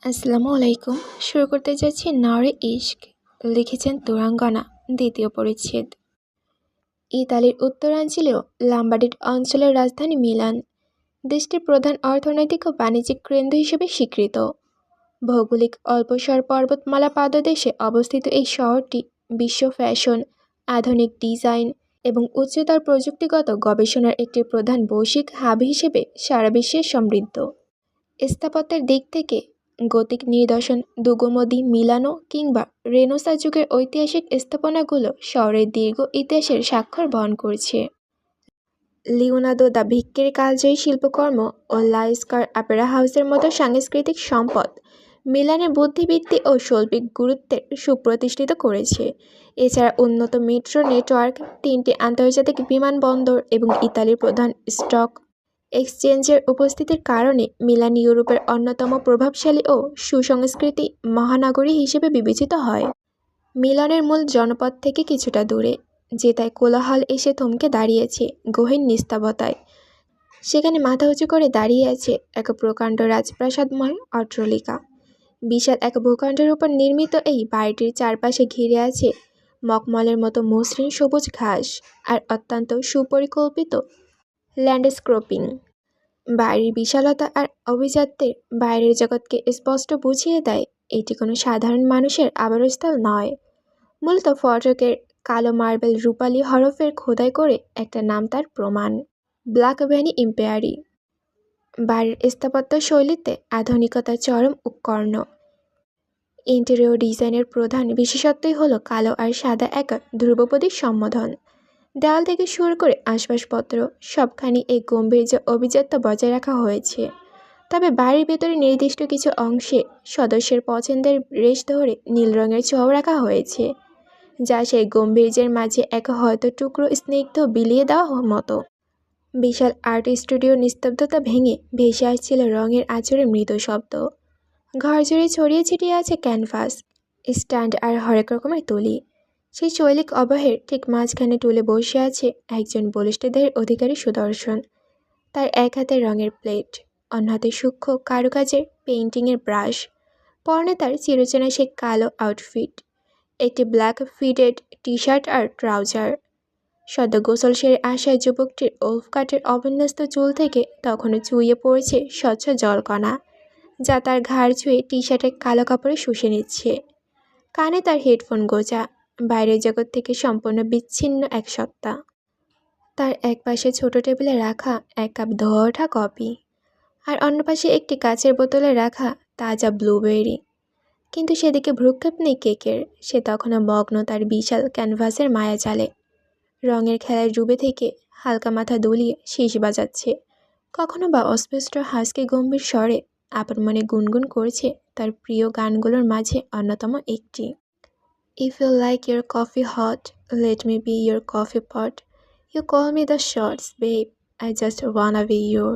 আসসালামু আলাইকুম। শুরু করতে যাচ্ছি নওরে ইশক। লিখেছেন তুরাঙ্গনা। দ্বিতীয় পরিচ্ছেদ। ইতালির উত্তরাঞ্চলীয় লাম্বার্ডির অঞ্চলের রাজধানী মিলান দেশটির প্রধান অর্থনৈতিক ও বাণিজ্যিক কেন্দ্র হিসেবে স্বীকৃত। ভৌগোলিক অল্পসর পর্বতমালা পাদদেশে অবস্থিত এই শহরটি বিশ্ব ফ্যাশন, আধুনিক ডিজাইন এবং উচ্চতর প্রযুক্তিগত গবেষণার একটি প্রধান বৈশ্বিক হাব হিসেবে সারা বিশ্বে সমৃদ্ধ। স্থাপত্যের দিক থেকে গতিক নিদর্শন দুগোমদি মিলানো কিংবা রেনেসাঁ যুগের ঐতিহাসিক স্থাপনাগুলো শহরের দীর্ঘ ইতিহাসের স্বাক্ষর বহন করছে। লিওনার্দো দা ভিঞ্চির কালজয়ী শিল্পকর্ম ও লা স্কালা অপেরা হাউসের মতো সাংস্কৃতিক সম্পদ মিলানের বুদ্ধিবৃত্তি ও শৈল্পিক গুরুত্বের সুপ্রতিষ্ঠিত করেছে। এছাড়া উন্নত মেট্রো নেটওয়ার্ক, 3টি আন্তর্জাতিক বিমানবন্দর এবং ইতালির প্রধান স্টক এক্সচেঞ্জের উপস্থিতির কারণে মিলান ইউরোপের অন্যতম প্রভাবশালী ও সুসংস্কৃতি মহানগরী হিসেবে বিবেচিত হয়। মিলানের মূল জনপদ থেকে কিছুটা দূরে, যেটায় কোলাহল এসে থমকে দাঁড়িয়েছে গহীন নিস্তব্ধতায়। সেখানে মাথা উঁচু করে দাঁড়িয়ে আছে এক প্রকাণ্ড রাজপ্রাসাদময় অট্টালিকা। বিশাল এক ভূখণ্ডের উপর নির্মিত এই বাড়িটির চারপাশে ঘিরে আছে মখমলের মতো মসৃণ সবুজ ঘাস আর অত্যন্ত সুপরিকল্পিত ল্যান্ডস্কেপিং। বাড়ির বিশালতা আর আভিজাত্যের বাইরের জগৎকে স্পষ্ট বুঝিয়ে দেয় এটি কোনো সাধারণ মানুষের আবাসস্থল নয়। মূলত ফটকের কালো মার্বেল রূপালি হরফের খোদাই করে একটা নাম তার প্রমাণ, ব্ল্যাক ভ্যানি ইম্পেয়ারি। বাড়ির স্থাপত্য শৈলীতে আধুনিকতার চরম উৎকর্ণ। ইন্টেরিয়র ডিজাইনের প্রধান বিশেষত্বই হলো কালো আর সাদা এক ধ্রুপদী সম্বোধন। দেওয়াল থেকে শুরু করে আসবাবপত্র সবখানি এই গম্ভীর্য অভিজাত্য বজায় রাখা হয়েছে। তবে বাড়ির ভেতরে নির্দিষ্ট কিছু অংশে সদস্যের পছন্দের রেশ ধরে নীল রঙের ছোঁয়াও রাখা হয়েছে, যা সেই গম্ভীর্যের মাঝে এক হয়তো টুকরো স্নিগ্ধ বিলিয়ে দেওয়া মতো। বিশাল আর্ট স্টুডিওর নিস্তব্ধতা ভেঙে ভেসে আসছিল রঙের আঁচড়ে মৃদু শব্দ। ঘর জুড়ে ছড়িয়ে ছিটিয়ে আছে ক্যানভাস, স্ট্যান্ড আর হরেক রকমের তুলি। সেই শৈলিক অবহের ঠিক মাঝখানে টুলে বসে আছে একজন বলিষ্ঠ দেহের অধিকারী সুদর্শন। তার এক হাতে রঙের প্লেট, অন্য হাতে সূক্ষ্ম কারুকাজের পেইন্টিংয়ের ব্রাশ। পরনে তার চিরচেনা সে কালো আউটফিট, একটি ব্ল্যাক ফিডেড টি শার্ট আর ট্রাউজার। সদ্য গোসল সেরে আসা যুবকটির ওলফ কাটের অবিন্যস্ত চুল থেকে তখনও চুইয়ে পড়েছে স্বচ্ছ জলকণা, যা তার ঘাড় ছুঁয়ে টি শার্টের কালো কাপড়ে শুষে নিচ্ছে। কানে তার হেডফোন গোজা, বাইরের জগৎ থেকে সম্পূর্ণ বিচ্ছিন্ন এক সত্তা। তার এক পাশে ছোট টেবিলে রাখা এক কাপ ধোয়া ওঠা কফি, আর অন্য পাশে একটি কাচের বোতলে রাখা তাজা ব্লুবেরি। কিন্তু সেদিকে ভ্রুক্ষেপ নেই কেকের। সে তখনও মগ্ন তার বিশাল ক্যানভাসের মায়াজালে। রঙের খেলায় ডুবে থেকে হালকা মাথা দুলিয়ে শীষ বাজাচ্ছে, কখনো বা অস্পষ্ট হাসকে গম্ভীর স্বরে আপন মনে গুনগুন করছে তার প্রিয় গানগুলোর মাঝে অন্যতম একটি। If you like your coffee hot, let me be your coffee pot. You call me the shots, babe. I just wanna be your.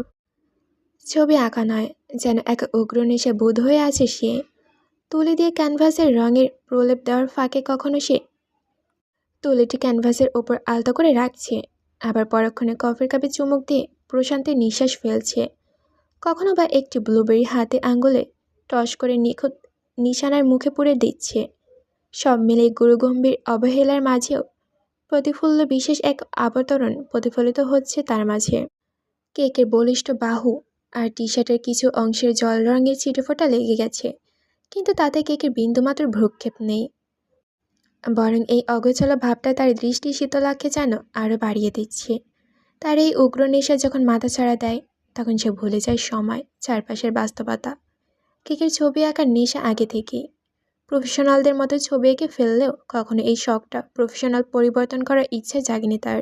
ছবি আঁকা নয়, যেন এক উগ্র নেশা বোধ হয়ে আছে সে। তুলি দিয়ে ক্যানভাসের রঙের প্রলেপ দেওয়ার ফাঁকে কখনো সে তুলিটি ক্যানভাসের ওপর আলতো করে রাখছে, আবার পরক্ষণে কফির কাপে চুমুক দিয়ে প্রশান্তির নিঃশ্বাস ফেলছে। কখনো বা একটি ব্লুবেরি হাতে আঙ্গুলে টস করে নিখুঁত নিশানার মুখে পুড়ে দিচ্ছে। সব মিলে গুরুগম্ভীর অবহেলার মাঝেও প্রতিফুল্ল বিশেষ এক অবতরণ প্রতিফলিত হচ্ছে তার মাঝে। কেকের বলিষ্ঠ বাহু আর টি শার্টের কিছু অংশের জল রঙের ছিটেফোঁটা লেগে গেছে, কিন্তু তাতে কেকের বিন্দুমাত্র ভ্রুক্ষেপ নেই। বরং এই অগোছালো ভাবটা তার দৃষ্টি শীতলাকে যেন আরও বাড়িয়ে দিচ্ছে। তার এই উগ্র নেশা যখন মাথাছাড়া দেয়, তখন সে ভুলে যায় সময়, চারপাশের বাস্তবতা। কেকের ছবি আঁকার নেশা আগে থেকেই। প্রফেশনালদের মতো ছবি এঁকে ফেললেও কখনো এই শখটা প্রফেশনাল পরিবর্তন করার ইচ্ছা জাগেনি তার।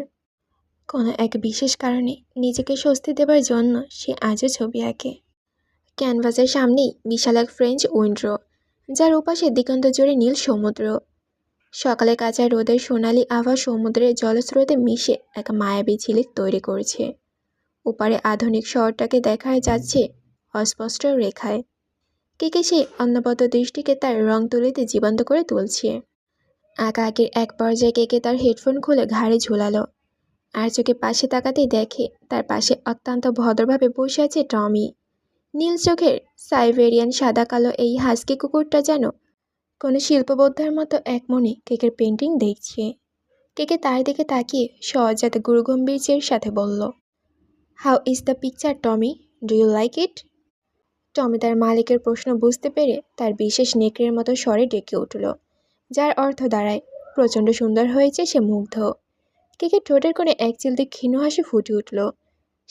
কোনো এক বিশেষ কারণে নিজেকে স্বস্তি দেবার জন্য সে আজও ছবি আঁকে। ক্যানভাসের সামনেই বিশাল এক ফ্রেঞ্চ উইন্ডো, যার ওপাশে দিগন্ত জুড়ে নীল সমুদ্র। সকালে কাঁচা রোদের সোনালি আভা সমুদ্রের জলস্রোতে মিশে এক মায়াবী ঝিলিক তৈরি করছে। ওপারে আধুনিক শহরটাকে দেখা যাচ্ছে অস্পষ্ট রেখায়। কেকে সেই অন্নবদ্য দৃষ্টিকে তার রং তুলিতে জীবন্ত করে তুলছে। আঁকাআঁকির এক পর্যায়ে কেকে তার হেডফোন খুলে ঘাড়ে ঝুলালো, আর চোখে পাশে তাকাতেই দেখে তার পাশে অত্যন্ত ভদ্রভাবে বসে আছে টমি। নীল চোখের সাইবেরিয়ান সাদা কালো এই হাস্কি কুকুরটা যেন কোনো শিল্পবোদ্ধার মতো এক মনে কেকের পেন্টিং দেখছে। কেকে তার দিকে তাকিয়ে সহজাতে গুরুগম্ভীর্যের সাথে বলল, how is the picture Tommy, do you like it? Tommy তার মালিকের প্রশ্ন বুঝতে পেরে তার বিশেষ নেকড়ের মতো স্বরে ডেকে উঠল, যার অর্থ দাঁড়ায় প্রচণ্ড সুন্দর হয়েছে, সে মুগ্ধ। কেকের ঠোঁটের কোণে এক চিলতে ক্ষীণ হাসি ফুটে উঠল।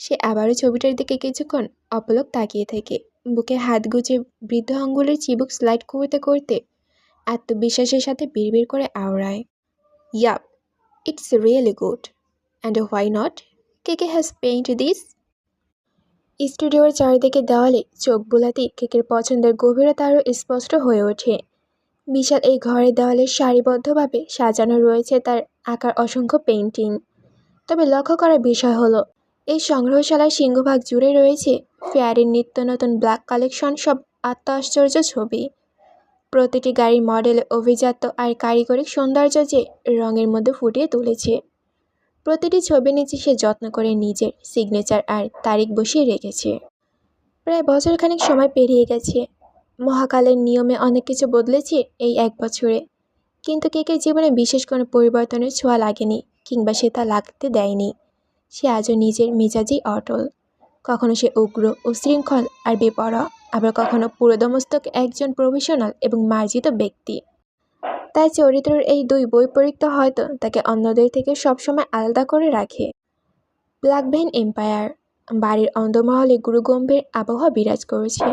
সে আবারও ছবিটার দিকে কিছুক্ষণ অপলক তাকিয়ে থেকে বুকে হাত গুজে বৃদ্ধ আঙ্গুলের চিবুক স্লাইড করতে করতে আত্মবিশ্বাসের সাথে বিড়বিড় করে আওড়ায়, yup, it's really good, and why not, KK has paint this. স্টুডিওর চারদিকে দেওয়ালে চোখ বুলাতেই কেকের পছন্দের গভীরতা আরও স্পষ্ট হয়ে ওঠে। বিশাল এই ঘরের দেওয়ালে সারিবদ্ধভাবে সাজানো রয়েছে তার আঁকার অসংখ্য পেইন্টিং। তবে লক্ষ্য করার বিষয় হলো, এই সংগ্রহশালার সিংহভাগ জুড়ে রয়েছে ফেয়ারের নিত্য নতুন ব্ল্যাক কালেকশন, সব আত্মাশ্চর্য ছবি। প্রতিটি গাড়ির মডেলে অভিজাত্য আর কারিগরিক সৌন্দর্য যে রঙের মধ্যে ফুটিয়ে তুলেছে। প্রতিটি ছবির নিচে সে যত্ন করে নিজের সিগনেচার আর তারিখ বসিয়ে রেখেছে। প্রায় বছরখানেক সময় পেরিয়ে গেছে। মহাকালের নিয়মে অনেক কিছু বদলেছে এই এক বছরে, কিন্তু কেকের জীবনে বিশেষ কোনো পরিবর্তনের ছোঁয়া লাগেনি, কিংবা সে তা লাগতে দেয়নি। সে আজও নিজের মেজাজেই অটল। কখনো সে উগ্র, উশৃঙ্খল আর বেপরোয়া, আবার কখনো পুরোদমস্তক একজন প্রফেশনাল এবং মার্জিত ব্যক্তি। তাই চরিত্রের এই দুই বৈপরীত্য হয়তো তাকে অন্যদের থেকে সবসময় আলাদা করে রাখে। ব্ল্যাকভেন এম্পায়ার। বাড়ির অন্দরমহলে গুরুগম্ভীর আবহাওয়া বিরাজ করেছে।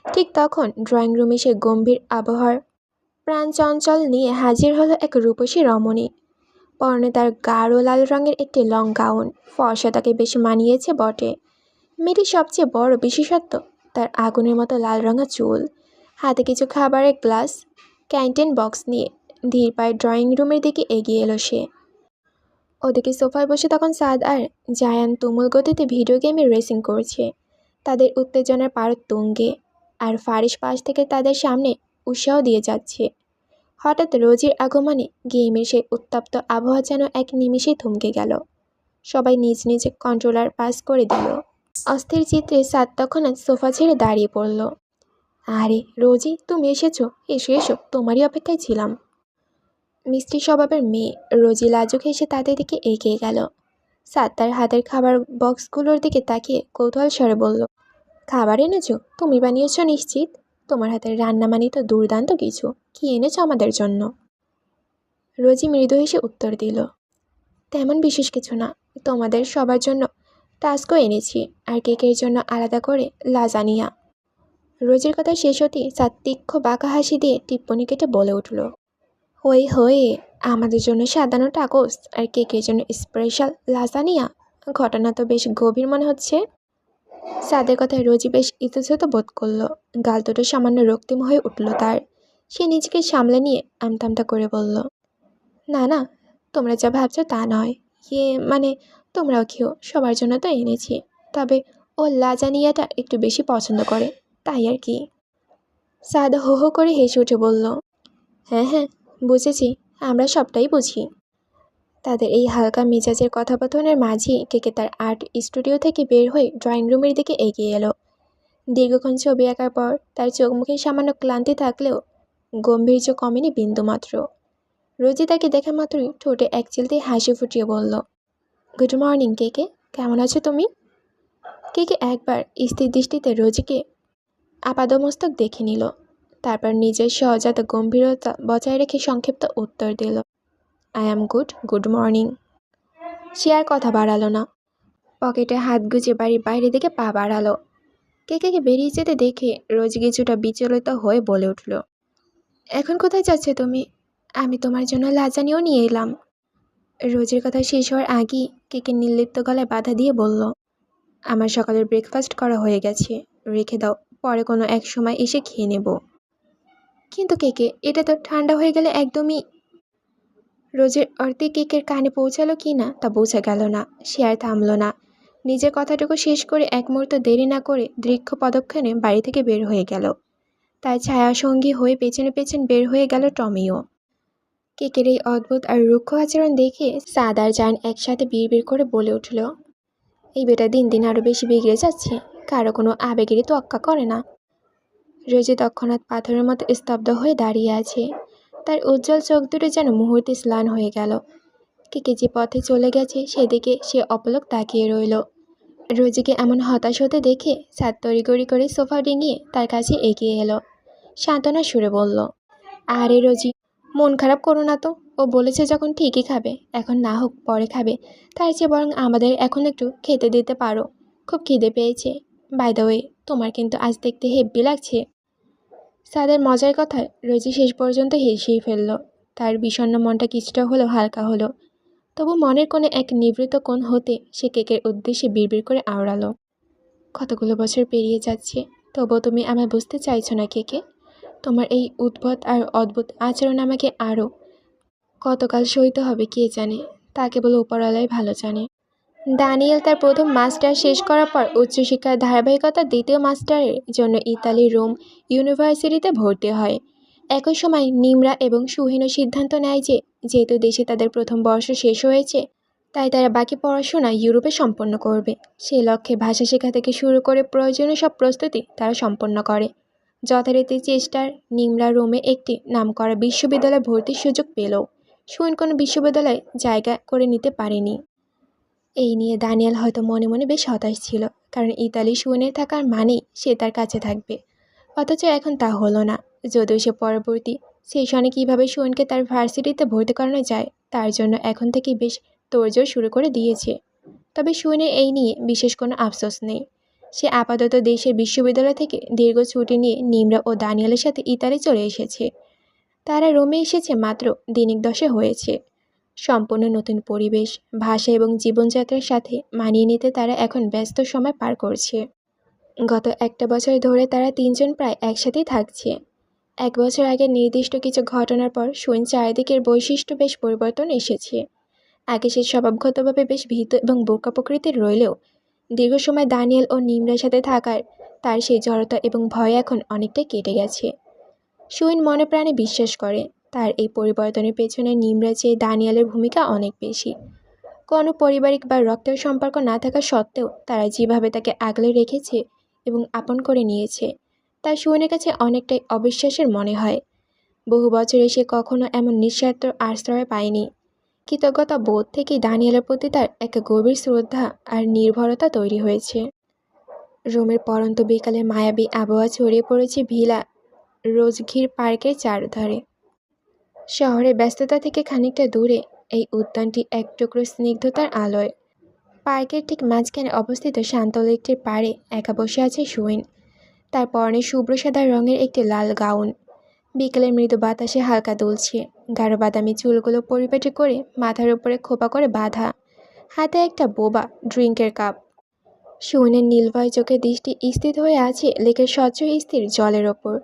ঠিক তখন ড্রয়িং রুমে সে গম্ভীর আবহাওয়ার প্রাণচঞ্চল নিয়ে হাজির হলো এক রূপসী রমণী। পরনে তার গাঢ় লাল রঙের একটি লং গাউন। ফর্সা তাকে বেশি মানিয়েছে বটে। মেয়েটির সবচেয়ে বড় বিশেষত্ব তার আগুনের মতো লাল রঙা চুল। হাতে কিছু খাবারের গ্লাস, ক্যান্টিন বক্স নিয়ে ধীর পায়ে ড্রয়িং রুমের দিকে এগিয়ে এলো সে। ওদিকে সোফায় বসে তখন সাদ আর জায়ান তুমুল গতিতে ভিডিও গেমে রেসিং করছে। তাদের উত্তেজনার পারদ তুঙ্গে, আর ফারিস পাশ থেকে তাদের সামনে উৎসাহ দিয়ে যাচ্ছে। হঠাৎ রোজির আগমনে গেমের সেই উত্তপ্ত আবহাওয়া যেন এক নিমিষেই থমকে গেল। সবাই নিজ নিজ কন্ট্রোলার পাস করে দিল। অস্থির চিত্রে সাদ তখন সোফা ছেড়ে দাঁড়িয়ে পড়ল। আরে রোজি, তুমি এসেছো, এসো এসো, তোমারই অপেক্ষায় ছিলাম। মিষ্টি স্বভাবের মেয়ে রোজি লাজুক হেসে তাদের দিকে এগিয়ে গেল। সাদ তার হাতের খাবার বক্সগুলোর দিকে তাকিয়ে কৌতূহল স্বরে বলল, খাবার এনেছো? তুমি বানিয়েছো নিশ্চিত? তোমার হাতের রান্না মানে তো দুর্দান্ত কিছু। কি এনেছো আমাদের জন্য? রোজি মৃদু হেসে উত্তর দিল, তেমন বিশেষ কিছু না, তোমাদের সবার জন্য টাস্কও এনেছি, আর কেকের জন্য আলাদা করে লাজানিয়া। রোজির কথা শেষ হতেই সাদ তীক্ষ্ণ বাঁকা হাসি দিয়ে টিপ্পনি কেটে বলে উঠল, হয়ে হয়ে, আমাদের জন্য সাজানো টাকোস আর কেকের জন্য স্পেশাল লাজানিয়া? ঘটনা তো বেশ গভীর মনে হচ্ছে। সাদের কথায় রোজি বেশ ইতস্তত বোধ করল। গাল দুটো সামান্য রক্তিম হয়ে উঠল তার। সে নিজেকে সামলে নিয়ে আমতামতা করে বলল, না না, তোমরা যা ভাবছো তা নয়। মানে তোমরাও খেও, সবার জন্য তো এনেছি। তবে ও লাজানিয়াটা একটু বেশি পছন্দ করে, তাই আর কি। সাদ হো হো করে হেসে উঠে বলল, হ্যাঁ হ্যাঁ, বুঝেছি, আমরা সবটাই বুঝি। তাদের এই হালকা মেজাজের কথোপকথনের মাঝেই কেকে তার আর্ট স্টুডিও থেকে বের হয়ে ড্রয়িং রুমের দিকে এগিয়ে এলো। দীর্ঘক্ষণ ছবি আঁকার পর তার চোখ মুখে সামান্য ক্লান্তি থাকলেও গম্ভীর্য কমেনি বিন্দুমাত্র। রোজি তাকে দেখা মাত্রই ঠোঁটে এক চিলতেই হাসি ফুটিয়ে বলল, গুড মর্নিং কেকে, কেমন আছো তুমি? কেকে একবার স্থির দৃষ্টিতে রোজিকে আপাদমস্তক দেখে নিল, তারপর নিজের সহজাত গম্ভীরতা বজায় রেখে সংক্ষিপ্ত উত্তর দিল, I am good, good morning. সে আর কথা বাড়ালো না। পকেটে হাত গুজে বাড়ির বাইরের দিকে পা বাড়ালো। কেকে বেরিয়ে যেতে দেখে রোজি কিছুটা বিচলিত হয়ে বলে উঠল, এখন কোথায় যাচ্ছে তুমি? আমি তোমার জন্য লাজানিও নিয়ে এলাম। রোজির কথা শেষ হওয়ার আগেই কেকে নির্লিপ্ত গলায় বাধা দিয়ে বলল, আমার সকালের ব্রেকফাস্ট করা হয়ে গেছে, রেখে দাও, পরে কোনো এক সময় এসে খেয়ে নেব। কিন্তু কেকে, এটা তো ঠান্ডা হয়ে গেলে একদমই। রোজের অর্ধে কেকের কানে পৌঁছালো কি না তা বোঝা গেল না। সে আর থামল না। নিজের কথাটুকু শেষ করে এক মুহূর্ত দেরি না করে দীর্ঘ পদক্ষেপে বাড়ি থেকে বের হয়ে গেল। তার ছায়াসঙ্গী হয়ে পেছনে পেছন বের হয়ে গেল টমিও। কেকের এই অদ্ভুত আর রুক্ষ আচরণ দেখে সাদ আর জায়ান একসাথে বিড়বিড় করে বলে উঠল, এই বেটা দিন দিন আরও বেশি বিগড়ে যাচ্ছে। কারো কোনো আবেগেরই তোয়াক্কা করে না। রোজি তৎক্ষণাৎ পাথরের মতো স্তব্ধ হয়ে দাঁড়িয়ে আছে। তার উজ্জ্বল চোখ দুটো যেন মুহূর্তে ম্লান হয়ে গেল। কিকে যে পথে চলে গেছে সেদিকে সে অপলক তাকিয়ে রইল। রোজিকে এমন হতাশ হতে দেখে ছাদ তড়িঘড়ি করে সোফা ডিঙিয়ে তার কাছে এগিয়ে এলো। সান্ত্বনা সুরে বলল, আরে রোজি, মন খারাপ করো না তো। ও বলেছে যখন ঠিকই খাবে, এখন না হোক পরে খাবে। তার চেয়ে বরং আমাদের এখন একটু খেতে দিতে পারো। খুব খিদে পেয়েছে। বাই দ্য ওয়ে, তোমার কিন্তু আজ দেখতে হেব্বি লাগছে। সাদের মজার কথায় রোজি শেষ পর্যন্ত হেসেই ফেলল। তার বিষণ্ণ মনটা কিছুটা হলেও হালকা হলো। তবু মনের কোণে এক নিভৃত কোণ হতে সে কেকের উদ্দেশ্যে বিড়বিড় করে আওড়ালো, কতগুলো বছর পেরিয়ে যাচ্ছে, তবুও তুমি আমায় বুঝতে চাইছো না কেকে। তোমার এই উদ্ভট আর অদ্ভুত আচরণ আমাকে আরও কতকাল সইতে হবে কে জানে, তা কেবল উপরওয়ালাই ভালো জানে। দানিয়েল তার প্রথম মাস্টার শেষ করার পর উচ্চশিক্ষার ধারাবাহিকতার দ্বিতীয় মাস্টারের জন্য ইতালির রোম ইউনিভার্সিটিতে ভর্তি হয়। একই সময় নিমরা এবং সুহিনও সিদ্ধান্ত নেয় যে যেহেতু দেশে তাদের প্রথম বর্ষ শেষ হয়েছে, তাই তারা বাকি পড়াশোনা ইউরোপে সম্পন্ন করবে। সেই লক্ষ্যে ভাষা শেখা থেকে শুরু করে প্রয়োজনীয় সব প্রস্তুতি তারা সম্পন্ন করে। যথারীতি চেষ্টার নিমরা রোমে একটি নামকরা বিশ্ববিদ্যালয়ে ভর্তির সুযোগ পেলেও সুহিন কোনো বিশ্ববিদ্যালয়ে জায়গা করে নিতে পারেনি। এই নিয়ে দানিয়েল হয়তো মনে মনে বেশ হতাশ ছিল, কারণ ইতালি সুহিনের থাকার মানেই সে তার কাছে থাকবে। অথচ এখন তা হলো না। যদিও সে পরবর্তী সেশনে কীভাবে সুহিনকে তার ভার্সিটিতে ভর্তি করানো যায় তার জন্য এখন থেকেই বেশ তোড়জোড় শুরু করে দিয়েছে। তবে সুহিনের এই নিয়ে বিশেষ কোনো আফসোস নেই। সে আপাতত দেশের বিশ্ববিদ্যালয় থেকে দীর্ঘ ছুটি নিয়ে নিমরা ও দানিয়েলের সাথে ইতালি চলে এসেছে। তারা রোমে এসেছে মাত্র দিনিক 10 হয়েছে। সম্পূর্ণ নতুন পরিবেশ, ভাষা এবং জীবনযাত্রার সাথে মানিয়ে নিতে তারা এখন ব্যস্ত সময় পার করছে। গত একটা বছর ধরে তারা তিনজন প্রায় একসাথেই থাকছে। 1 বছর আগে নির্দিষ্ট কিছু ঘটনার পর সুইন চারিদিকের বৈশিষ্ট্য বেশ পরিবর্তন এসেছে। আগে সে স্বভাবগতভাবে বেশ ভীত এবং বোকা প্রকৃতির রইলেও দীর্ঘ সময় দানিয়েল ও নিমরার সাথে থাকার তার সেই জড়তা এবং ভয় এখন অনেকটাই কেটে গেছে। সুইন মনে প্রাণে বিশ্বাস করে তার এই পরিবর্তনের পেছনে নিমরা চেয়ে দানিয়েলের ভূমিকা অনেক বেশি। কোনো পারিবারিক বা রক্তের সম্পর্ক না থাকা সত্ত্বেও তারা যেভাবে তাকে আগলে রেখেছে এবং আপন করে নিয়েছে তা সুইনের কাছে অনেকটাই অবিশ্বাসের মনে হয়। বহু বছরে সে কখনো এমন নিঃস্বার্থ আশ্রয় পায়নি। কৃতজ্ঞতা বোধ থেকেই দানিয়েলের প্রতি তার এক গভীর শ্রদ্ধা আর নির্ভরতা তৈরি হয়েছে। রোমের পরন্ত বিকালে মায়াবী আবহাওয়া ছড়িয়ে পড়েছে ভিলা রোজঘির পার্কের চারধারে। শহরের ব্যস্ততা থেকে খানিকটা দূরে এই উদ্যানটি এক টুকরো স্নিগ্ধতার আলোয়। পার্কের ঠিক মাঝখানে অবস্থিত শান্ত লেকটির পাড়ে একা বসে আছে সুইন। তার পরনে শুভ্র সাদা রঙের একটি লাল গাউন। বিকেলের মৃদু বাতাসে হালকা দুলছে। গাঢ় বাদামি চুলগুলো পরিপাটি করে মাথার উপরে খোপা করে বাঁধা। হাতে একটা বোবা ড্রিঙ্কের কাপ। সুইনের নীলভয় চোখে দৃষ্টি স্থির হয়ে আছে লেকের স্বচ্ছ স্থির জলের ওপর।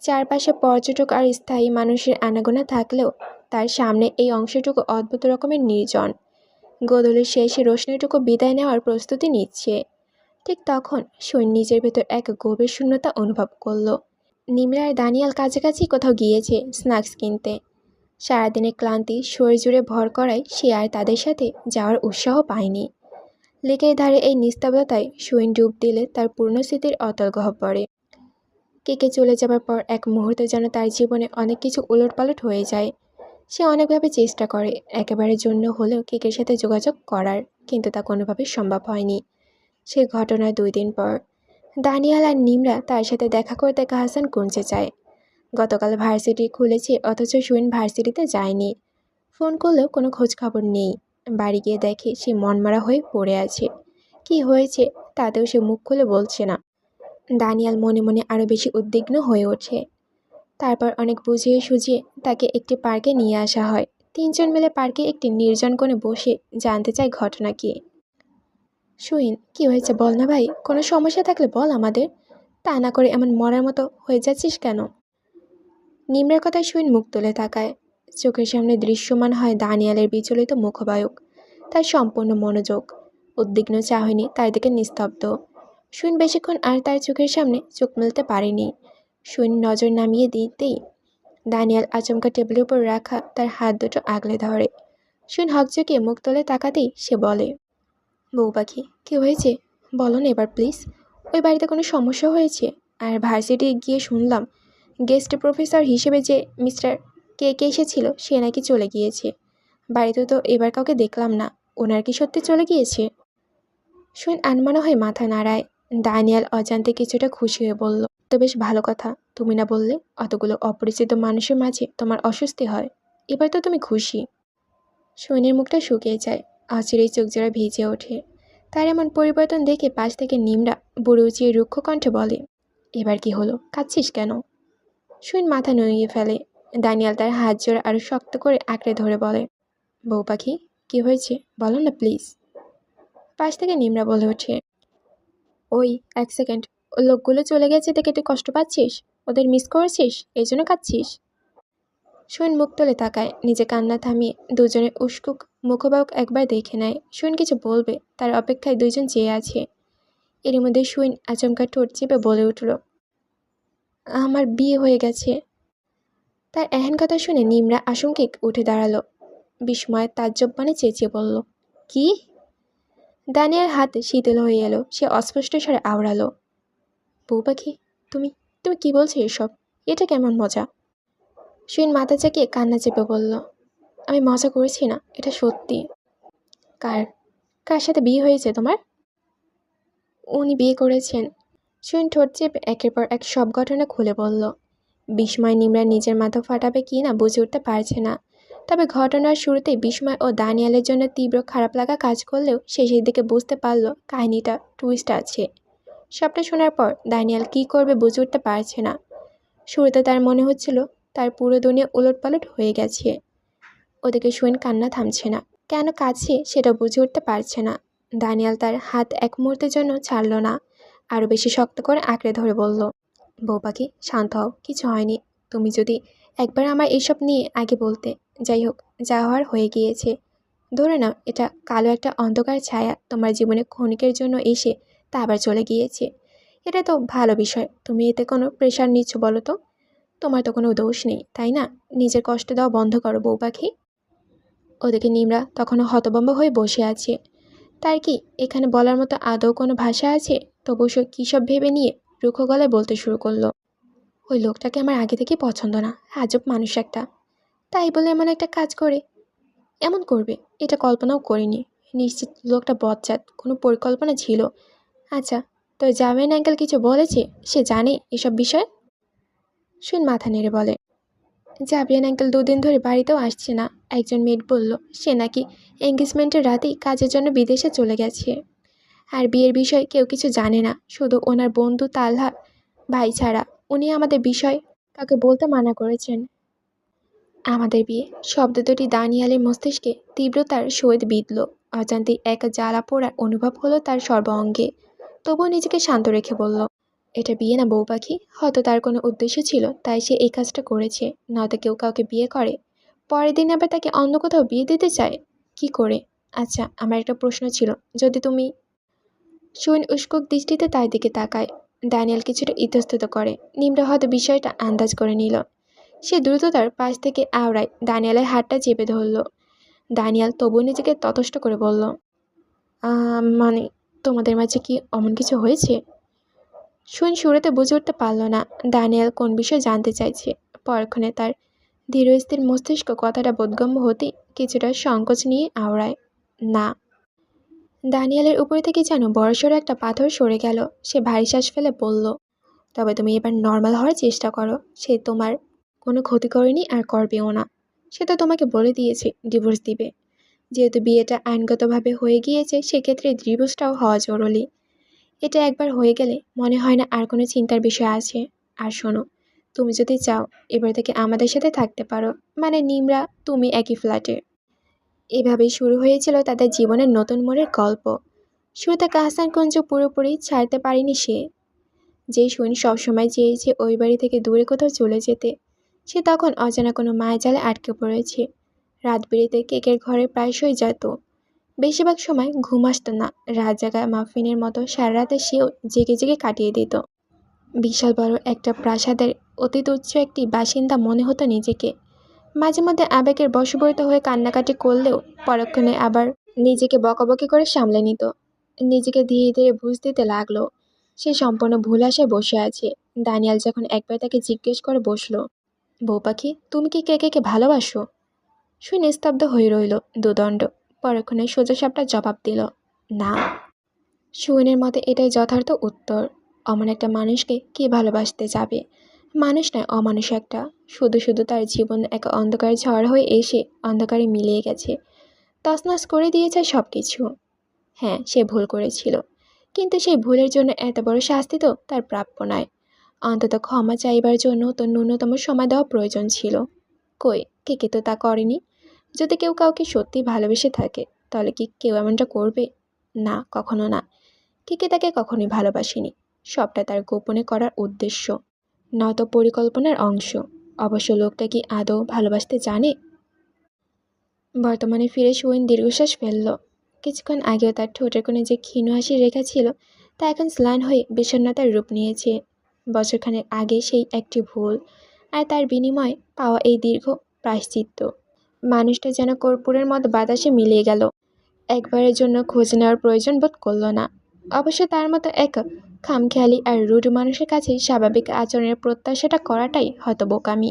চারপাশে পর্যটক আর স্থায়ী মানুষের আনাগোনা থাকলেও তার সামনে এই অংশটুকু অদ্ভুত রকমের নির্জন। গোধূলির শেষে রোশনিটুকু বিদায় নেওয়ার প্রস্তুতি নিচ্ছে। ঠিক তখন সুইন নিজের ভেতর এক গভীর শূন্যতা অনুভব করল। নিমরা আর দানিয়াল কাছাকাছি কোথাও গিয়েছে স্ন্যাক্স কিনতে। সারাদিনের ক্লান্তি শরীর জুড়ে ভর করায় সে আর তাদের সাথে যাওয়ার উৎসাহ পায়নি। লেকের ধারে এই নিস্তব্ধতায় সুইন ডুব দিলে তার পূর্ণ স্মৃতির অতল গহ্বরে। কেকে চলে যাবার পর এক মুহূর্তে যেন তার জীবনে অনেক কিছু উলটপালট হয়ে যায়। সে অনেকভাবে চেষ্টা করে একেবারের জন্য হলেও কেকের সাথে যোগাযোগ করার, কিন্তু তা কোনোভাবেই সম্ভব হয়নি। সে ঘটনার 2 দিন পর দানিয়াল আর নিমরা তার সাথে দেখা করতে কাহসান কুঞ্জে যায়। গতকাল ভার্সিটি খুলেছে অথচ সুইন ভার্সিটিতে যায়নি। ফোন করলেও কোনো খোঁজ খবর নেই। বাড়ি গিয়ে দেখে সে মনমরা হয়ে পড়ে আছে। কি হয়েছে তাতেও সে মুখ খুলে বলছে না। দানিয়াল মনে মনে আরও বেশি উদ্বিগ্ন হয়ে ওঠে। তারপর অনেক বুঝিয়ে সুঝিয়ে তাকে একটি পার্কে নিয়ে আসা হয়। 3 জন মিলে পার্কে একটি নির্জন কোণে বসে জানতে চায় ঘটনা কী। সুইন, কি হয়েছে বল না ভাই, কোনো সমস্যা থাকলে বল আমাদের, তা না করে এমন মরার মতো হয়ে যাচ্ছিস কেন? নিমরার কথায় সুইন মুখ তুলে তাকায়। চোখের সামনে দৃশ্যমান হয় দানিয়ালের বিচলিত মুখবায়ক, তার সম্পূর্ণ মনোযোগ। উদ্বিগ্ন চাহনি তার দিকে নিস্তব্ধ। সুইন বেশিক্ষণ আর তার চোখের সামনে চোখ মেলতে পারেনি। সুইন নজর নামিয়ে দিতেই দানিয়াল আচমকা টেবিলের উপর রাখা তার হাত দুটো আগলে ধরে। সুইন হকচকিয়ে মুখ তুলে তাকাতেই সে বলে, বউ পাখি, কি হয়েছে বলো না এবার প্লিজ। ওই বাড়িতে কোনো সমস্যা হয়েছে? আর ভার্সিটি গিয়ে শুনলাম গেস্ট প্রফেসর হিসেবে যে মিস্টার কে কে এসেছিল সে নাকি চলে গিয়েছে। বাড়িতে তো এবার কাউকে দেখলাম না। ওনার কি সত্যি চলে গিয়েছে? শুন আনমনা হয়ে মাথা নাড়ায়। দানিয়াল অজান্তে কিছুটা খুশি হয়ে বলল, তো বেশ ভালো কথা। তুমি না বললে অতগুলো অপরিচিত মানুষের মাঝে তোমার অস্বস্তি হয়। এবার তো তুমি খুশি। সৈনের মুখটা শুকিয়ে যায়। অচিরেই চোখ জোড়া ভিজে ওঠে। তার এমন পরিবর্তন দেখে পাশ থেকে নিমরা বুড়ো উঁচিয়ে রুক্ষ কণ্ঠে বলে, এবার কি হলো, কাঁদছিস কেন? সৈন মাথা নুইয়ে ফেলে। দানিয়াল তার হাত জোড়া আরো শক্ত করে আঁকড়ে ধরে বলে, বউ পাখি, কি হয়েছে বলো না প্লিজ। পাশ থেকে নিমরা বলে ওঠে, ওই এক সেকেন্ড, ও লোকগুলো চলে গেছে দেখে তুই কষ্ট পাচ্ছিস? ওদের মিস করেছিস এই জন্য কাঁদছিস? শুন মুখ তুলে তাকায়। নিজে কান্না থামিয়ে দুজনের উস্কুক মুখবাক একবার দেখে নেয়। শুন কিছু বলবে তার অপেক্ষায় দুইজন চেয়ে আছে। এরই মধ্যে শুইন আচমকা ঠোঁট চেপে বলে উঠল, আমার বিয়ে হয়ে গেছে। তার এহেন কথা শুনে নিমরা আশঙ্কিক উঠে দাঁড়ালো। বিস্ময়ের তাজ্জব মানে চেঁচিয়ে বলল, কি? দানিয়ার হাত শীতল হয়ে এলো। সে অস্পষ্ট স্বরে আওড়ালো, বউ পাখি, তুমি তুমি কি বলছো এসব? এটা কেমন মজা? শুইন মাথা চাকিয়ে কান্না চেপে বলল, আমি মজা করেছি না, এটা সত্যি। কার কার সাথে বিয়ে হয়েছে তোমার? উনি বিয়ে করেছেন। শুইন ঠোঁট চেপে একের পর এক সব ঘটনা খুলে বলল। বিস্ময় নিমরা নিজের মাথা ফাটাবে কি না বুঝে উঠতে পারছে না। তবে ঘটনার শুরুতেই বিস্ময় ও দানিয়ালের জন্য তীব্র খারাপ লাগা কাজ করলেও শেষের দিকে বুঝতে পারল কাহিনীটা টুইস্ট আছে। সবটা শোনার পর দানিয়াল কী করবে বুঝে উঠতে পারছে না। শুরুতে তার মনে হচ্ছিল তার পুরো দুনিয়া উলটপালট হয়ে গেছে। ওদিকে শুইন কান্না থামছে না। কেন কাছে সেটা বুঝে উঠতে পারছে না। দানিয়াল তার হাত এক মুহূর্তের জন্য ছাড়ল না। আরও বেশি শক্ত করে আঁকড়ে ধরে বলল, বউ পাখি শান্ত হও, কিছু হয়নি। তুমি যদি একবার আমার এসব নিয়ে আগে বলতে। যাই হোক, যা হওয়ার হয়ে গিয়েছে। ধরে নাও এটা কালো একটা অন্ধকার ছায়া তোমার জীবনে ক্ষণিকের জন্য এসে তা আবার চলে গিয়েছে। এটা তো ভালো বিষয়। তুমি এতে কোনো প্রেশার নিচ্ছ বলো তো? তোমার তো কোনো দোষ নেই, তাই না? নিজের কষ্ট দেওয়া বন্ধ করো বউ পাখি। ওদিকে নিমরা তখনও হতভম্ব হয়ে বসে আছে। তার কি এখানে বলার মতো আদৌ কোনো ভাষা আছে? তবু সে কী সব ভেবে নিয়ে রুক্ষ গলায় বলতে শুরু করলো, ওই লোকটাকে আমার আগে থেকেই পছন্দ না। আজব মানুষ একটা। তাই বলে এমন একটা কাজ করে এমন করবে এটা কল্পনাও করিনি। নিশ্চিত লোকটা বজ্জাত, কোনো পরিকল্পনা ছিল। আচ্ছা, তো জামিন আঙ্কেল কিছু বলেছে? সে জানে এসব বিষয়? শুন মাথা নেড়ে বলে, জাবিয়ান আঙ্কেল দুদিন ধরে বাড়িতেও আসছে না। একজন মেড বলল সে নাকি এঙ্গেজমেন্টের রাতেই কাজের জন্য বিদেশে চলে গেছে। আর বিয়ের বিষয়ে কেউ কিছু জানে না, শুধু ওনার বন্ধু তালহা ভাই ছাড়া। উনি আমাদের বিষয় কাউকে বলতে মানা করেছেন। আমাদের বিয়ে শব্দ দুটি দানিয়ালের মস্তিষ্কে তীব্রতার সহিত বিঁধল। অজান্তেই এক জ্বালা পোড়ার অনুভব হলো তার সর্বাঙ্গে। তবুও নিজেকে শান্ত রেখে বলল, এটা বিয়ে না বউ পাখি। হয়তো তার কোনো উদ্দেশ্য ছিল তাই সে এই কাজটা করেছে। নয়তো কেউ কাউকে বিয়ে করে পরের দিন আবার তাকে অন্য কোথাও বিয়ে দিতে চায় কি করে? আচ্ছা, আমার একটা প্রশ্ন ছিল, যদি তুমি। শুইন উস্কুক দৃষ্টিতে তার দিকে তাকায়। দানিয়াল কিছুটা ইতস্তত করে। নিমরা হয়তো বিষয়টা আন্দাজ করে নিল। সে দ্রুততার পাশ থেকে আওড়ায় দানিয়ালের হাতটা চেপে ধরল। দানিয়াল তবুও নিজেকে ততষ্ট করে বলল, মানে তোমাদের মাঝে কি অমন কিছু হয়েছে? শুন শুরুতে বুঝে উঠতে পারল না দানিয়াল কোন বিষয় জানতে চাইছে। পরক্ষণে তার ধীরস্থির মস্তিষ্ক কথাটা বোধগম্য হতেই কিছুটা সংকোচ নিয়ে আওড়ায়, না। দানিয়ালের উপর থেকে যেন বড়সড় একটা পাথর সরে গেল। সে ভারী শ্বাস ফেলে বলল, তবে তুমি এবার নর্মাল হওয়ার চেষ্টা করো। সে তোমার কোনো ক্ষতি করেনি আর করবেও না। সে তো তোমাকে বলে দিয়েছে ডিভোর্স দিবে। যেহেতু বিয়েটা আইনগতভাবে হয়ে গিয়েছে সেক্ষেত্রে ডিভোর্সটাও হওয়া জরুরি। এটা একবার হয়ে গেলে মনে হয় না আর কোনো চিন্তার বিষয় আছে। আর শোনো, তুমি যদি চাও এবার থেকে আমাদের সাথে থাকতে পারো, মানে নিমরা তুমি একই ফ্ল্যাটে। এভাবেই শুরু হয়েছিল তাদের জীবনের নতুন মোড়ের গল্প। শুরুতে কাহসানকুঞ্জ পুরোপুরি ছাড়তে পারেনি সে। যে শুন সবসময় চেয়েছে ওই বাড়ি থেকে দূরে কোথাও চলে যেতে, সে তখন অজানা কোনো মায়া জালে আটকে পড়েছে। রাত বিরেতে কেকের ঘরে প্রায়শই যেত। বেশিরভাগ সময় ঘুম আসতো না। রাত জাগা মাফিনের মতো সারা রাতে সেও জেগে জেগে কাটিয়ে দিত। বিশাল বড় একটা প্রাসাদের অতি তুচ্ছ একটি বাসিন্দা মনে হতো নিজেকে। মাঝে মধ্যে আবেগের বশবর্তী হয়ে কান্নাকাটি করলেও পরক্ষণে আবার নিজেকে বকাবকি করে সামলে নিত। নিজেকে ধীরে ধীরে বুঝ দিতে লাগলো সে সম্পূর্ণ ভুল আশায় বসে আছে। দানিয়াল যখন একবার তাকে জিজ্ঞেস করে বসলো, বউ পাখি, তুমি কি কে ভালোবাসো? শুনে স্তব্ধ হয়ে রইল দুদণ্ড। পরক্ষণে সোজা সাপটা জবাব দিল, না। সুইনের মতে এটাই যথার্থ উত্তর। অমন একটা মানুষকে কি ভালোবাসতে যাবে? মানুষ নয়, অমানুষ একটা। শুধু শুধু তার জীবন এক অন্ধকার ঝড় হয়ে এসে অন্ধকারে মিলিয়ে গেছে, তছনছ করে দিয়েছে সব কিছু। হ্যাঁ, সে ভুল করেছিল, কিন্তু সেই ভুলের জন্য এত বড় শাস্তি তো তার প্রাপ্য নয়। অন্তত ক্ষমা চাইবার জন্য তো ন্যূনতম সময় দেওয়া প্রয়োজন ছিল। কই, কে তো তা করেনি। যদি কেউ কাউকে সত্যি ভালোবেসে থাকে, তাহলে কি কেউ এমনটা করবে? না, কখনো না। কে তাকে কখনোই ভালোবাসেনি। সবটা তার গোপনে করার উদ্দেশ্য, নয়তো পরিকল্পনার অংশ। অবশ্য লোকটা কি আদৌ ভালোবাসতে জানে? বর্তমানে ফিরে সুইন দীর্ঘশ্বাস ফেলল। কিছুক্ষণ আগেও তার ঠোঁটের কোণে যে ক্ষীণ হাসির রেখা ছিল, তা এখন স্লান হয়ে বিষণ্ণতার রূপ নিয়েছে। বছরখানেক আগে সেই একটি ভুল, আর তার বিনিময়ে পাওয়া এই দীর্ঘ প্রায়শ্চিত্ত। মানুষটা যেন কর্পূরের মতো বাতাসে মিলিয়ে গেল। একবারের জন্য খোঁজ নেওয়ার প্রয়োজন বোধ করল না। অবশ্য তার মতো এক খামখেয়ালি আর রুড মানুষের কাছে স্বাভাবিক আচরণের প্রত্যাশাটা করাটাই হয়তো বোকামি।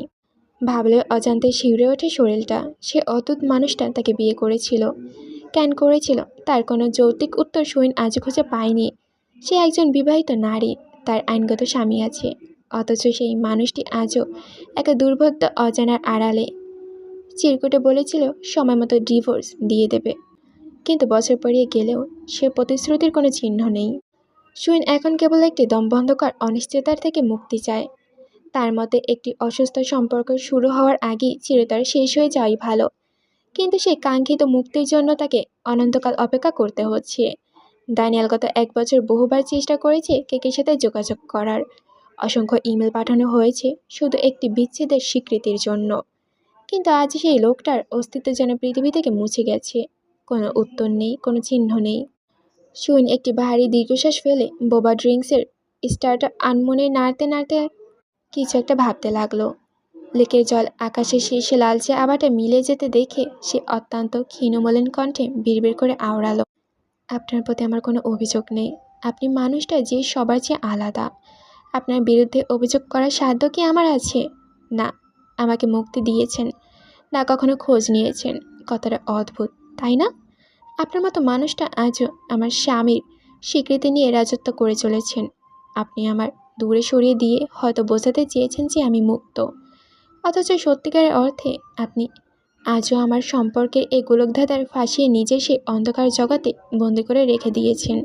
ভাবলে অজান্তে শিউরে ওঠে শরীরটা। সে অদ্ভুত মানুষটা তাকে বিয়ে করেছিল, কেন করেছিল, তার কোনো যৌক্তিক উত্তর সুইন আজও খুঁজে পায়নি। সে একজন বিবাহিত নারী, তার আইনগত স্বামী আছে। অথচ সেই মানুষটি আজও এক দুর্বোধ্য অজানার আড়ালে চিরকুটে বলেছিল সময় মতো ডিভোর্স দিয়ে দেবে। কিন্তু বছর পেরিয়ে গেলেও সে প্রতিশ্রুতির কোনো চিহ্ন নেই। সুইন এখন কেবল একটি দমবন্ধকর অনিশ্চয়তার থেকে মুক্তি চায়। তার মতে একটি অসুস্থ সম্পর্ক শুরু হওয়ার আগেই চিরতরে শেষ হয়ে যাওয়াই ভালো। কিন্তু সেই কাঙ্ক্ষিত মুক্তির জন্য তাকে অনন্তকাল অপেক্ষা করতে হচ্ছে। দানিয়াল গত 1 বছর বহুবার চেষ্টা করেছে কেকের সাথে যোগাযোগ করার। অসংখ্য ইমেল পাঠানো হয়েছে শুধু একটি বিচ্ছেদের স্বীকৃতির জন্য। কিন্তু আজ সেই লোকটার অস্তিত্ব যেন পৃথিবী থেকে মুছে গেছে। কোনো উত্তর নেই, কোনো চিহ্ন নেই। সুইন একটি ভারী দীর্ঘশ্বাস ফেলে বোবা ড্রিঙ্কসের স্টারটা আনমনে নাড়তে নাড়তে কিছু একটা ভাবতে লাগলো। লেকের জল আকাশে শীর্ষে লালচে আভাটা মিলে যেতে দেখে সে অত্যন্ত ক্ষীণমলিন কণ্ঠে বিড়বিড় করে আওড়ালো, আপনার প্রতি আমার কোনো অভিযোগ নেই। আপনি মানুষটা যে সবার চেয়ে আলাদা। আপনার বিরুদ্ধে অভিযোগ করার সাধ্য কি আমার আছে? না। আমাকে মুক্তি দিয়েছেন, না কখনো খোঁজ নিয়েছেন। কথাটা অদ্ভুত, তাই না? আপনার মতো মানুষটা আজও আমার স্বামীর স্বীকৃতি নিয়ে রাজত্ব করে চলেছেন। আপনি আমার দূরে সরিয়ে দিয়ে হয়তো বোঝাতে চেয়েছেন যে আমি মুক্ত, অথচ সত্যিকারের অর্থে আপনি আজও আমার সম্পর্কের এই গোলকধাঁধার ফাঁসিয়ে নিজে সেই অন্ধকার জগতে বন্দি করে রেখে দিয়েছেন।